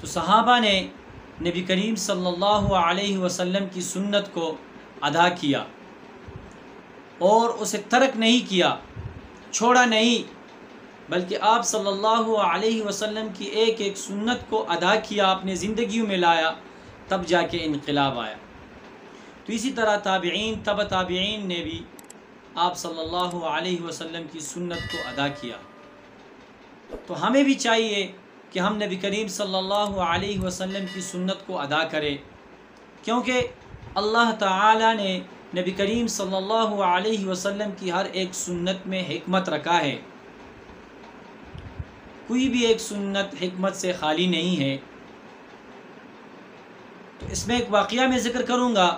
تو صحابہ نے نبی کریم صلی اللہ علیہ وسلم کی سنت کو ادا کیا اور اسے ترک نہیں کیا، چھوڑا نہیں، بلکہ آپ صلی اللہ علیہ وسلم کی ایک ایک سنت کو ادا کیا، اپنے زندگیوں میں لایا، تب جا کے انقلاب آیا۔ تو اسی طرح تابعین، تبع تابعین نے بھی آپ صلی اللہ علیہ وسلم کی سنت کو ادا کیا۔ تو ہمیں بھی چاہیے کہ ہم نبی کریم صلی اللہ علیہ وسلم کی سنت کو ادا کریں، کیونکہ اللہ تعالی نے نبی کریم صلی اللہ علیہ وسلم کی ہر ایک سنت میں حکمت رکھا ہے، کوئی بھی ایک سنت حکمت سے خالی نہیں ہے۔ تو اس میں ایک واقعہ میں ذکر کروں گا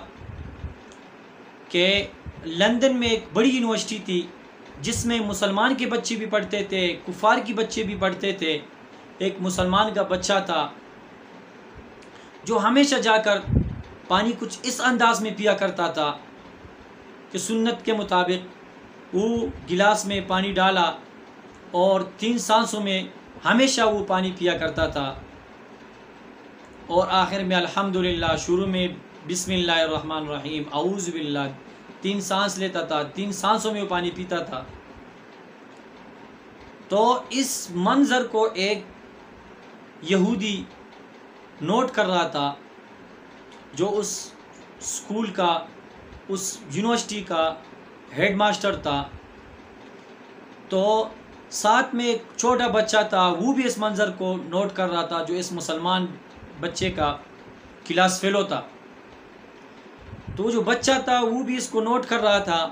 کہ لندن میں ایک بڑی یونیورسٹی تھی جس میں مسلمان کے بچے بھی پڑھتے تھے، کفار کے بچے بھی پڑھتے تھے۔ ایک مسلمان کا بچہ تھا جو ہمیشہ جا کر پانی کچھ اس انداز میں پیا کرتا تھا کہ سنت کے مطابق وہ گلاس میں پانی ڈالا اور 3 سانسوں میں ہمیشہ وہ پانی پیا کرتا تھا، اور آخر میں الحمدللہ، شروع میں بسم اللہ الرحمن الرحیم، اعوذ باللہ، 3 سانس لیتا تھا، 3 سانسوں میں وہ پانی پیتا تھا۔ تو اس منظر کو ایک یہودی نوٹ کر رہا تھا جو اس اسکول کا، اس یونیورسٹی کا ہیڈ ماسٹر تھا۔ تو ساتھ میں ایک چھوٹا بچہ تھا، وہ بھی اس منظر کو نوٹ کر رہا تھا جو اس مسلمان بچے کا کلاس فیلو تھا۔ تو جو بچہ تھا وہ بھی اس کو نوٹ کر رہا تھا،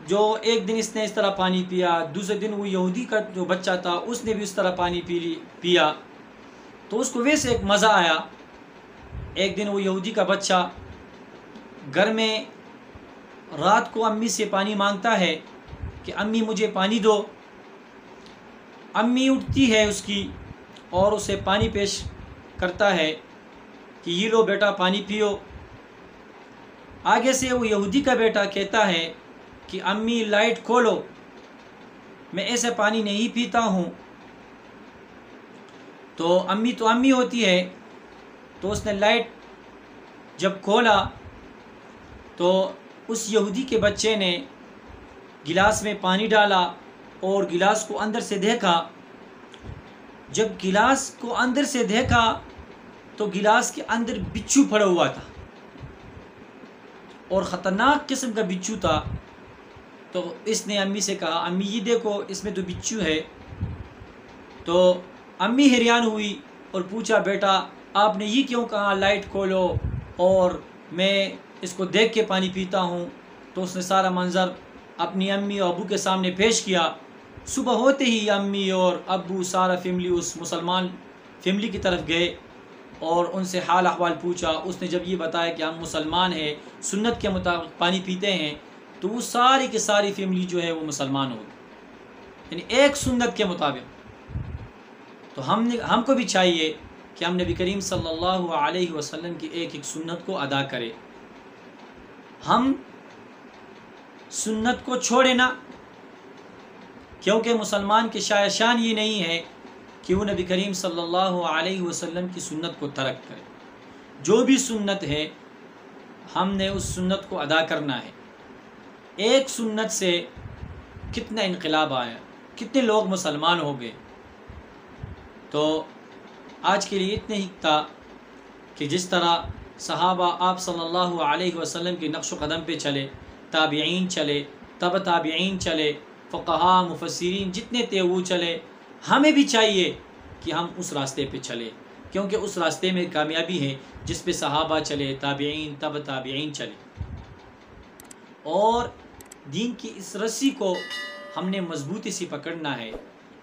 جو ایک دن اس نے اس طرح پانی پیا، دوسرے دن وہ یہودی کا جو بچہ تھا اس نے بھی اس طرح پانی پیا۔ تو اس کو ویسے ایک مزہ آیا۔ ایک دن وہ یہودی کا بچہ گھر میں رات کو امی سے پانی مانگتا ہے کہ امی مجھے پانی دو۔ امی اٹھتی ہے اس کی اور اسے پانی پیش کرتا ہے کہ یہ لو بیٹا پانی پیو۔ آگے سے وہ یہودی کا بیٹا کہتا ہے کہ امی لائٹ کھولو، میں ایسے پانی نہیں پیتا ہوں۔ تو امی ہوتی ہے، تو اس نے لائٹ جب کھولا تو اس یہودی کے بچے نے گلاس میں پانی ڈالا اور گلاس کو اندر سے دیکھا۔ جب گلاس کو اندر سے دیکھا تو گلاس کے اندر بچھو پڑا ہوا تھا، اور خطرناک قسم کا بچھو تھا۔ تو اس نے امی سے کہا امی یہ دیکھو اس میں تو بچھو ہے۔ تو امی حیران ہوئی اور پوچھا بیٹا آپ نے یہ کیوں کہا لائٹ کھولو اور میں اس کو دیکھ کے پانی پیتا ہوں؟ تو اس نے سارا منظر اپنی امی اور ابو کے سامنے پیش کیا۔ صبح ہوتے ہی امی اور ابو سارا فیملی اس مسلمان فیملی کی طرف گئے اور ان سے حال احوال پوچھا۔ اس نے جب یہ بتایا کہ ہم مسلمان ہیں، سنت کے مطابق پانی پیتے ہیں، تو وہ ساری کی ساری فیملی جو ہے وہ مسلمان ہو گئی، یعنی ایک سنت کے مطابق۔ تو ہم کو بھی چاہیے کہ ہم نبی کریم صلی اللہ علیہ وسلم کی ایک ایک سنت کو ادا کریں، ہم سنت کو چھوڑے نہ، کیونکہ مسلمان کی شان یہ نہیں ہے کہ وہ نبی کریم صلی اللہ علیہ وسلم کی سنت کو ترک کرے۔ جو بھی سنت ہے ہم نے اس سنت کو ادا کرنا ہے۔ ایک سنت سے کتنا انقلاب آیا، کتنے لوگ مسلمان ہو گئے۔ تو آج کے لیے اتنے ہی تھا کہ جس طرح صحابہ آپ صلی اللہ علیہ وسلم کے نقش و قدم پہ چلے، تابعین چلے، تبع تابعین چلے، فقہاء مفسرین جتنے تھے وہ چلے، ہمیں بھی چاہیے کہ ہم اس راستے پہ چلے، کیونکہ اس راستے میں کامیابی ہے جس پہ صحابہ چلے، تابعین، تبع تابعین چلے۔ اور دین کی اس رسی کو ہم نے مضبوطی سے پکڑنا ہے،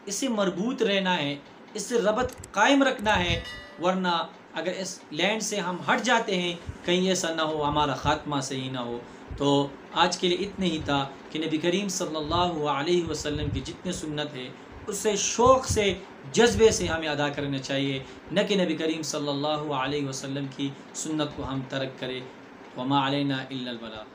اس سے مربوط رہنا ہے، اس سے ربط قائم رکھنا ہے، ورنہ اگر اس لینڈ سے ہم ہٹ جاتے ہیں کہیں ایسا نہ ہو ہمارا خاتمہ صحیح نہ ہو۔ تو آج کے لیے اتنے ہی تھا کہ نبی کریم صلی اللہ علیہ وسلم کی جتنے سنت ہے اس سے شوق سے، جذبے سے ہمیں ادا کرنا چاہیے، نہ کہ نبی کریم صلی اللہ علیہ وسلم کی سنت کو ہم ترک کریں۔ وما علینا الا البلاغ۔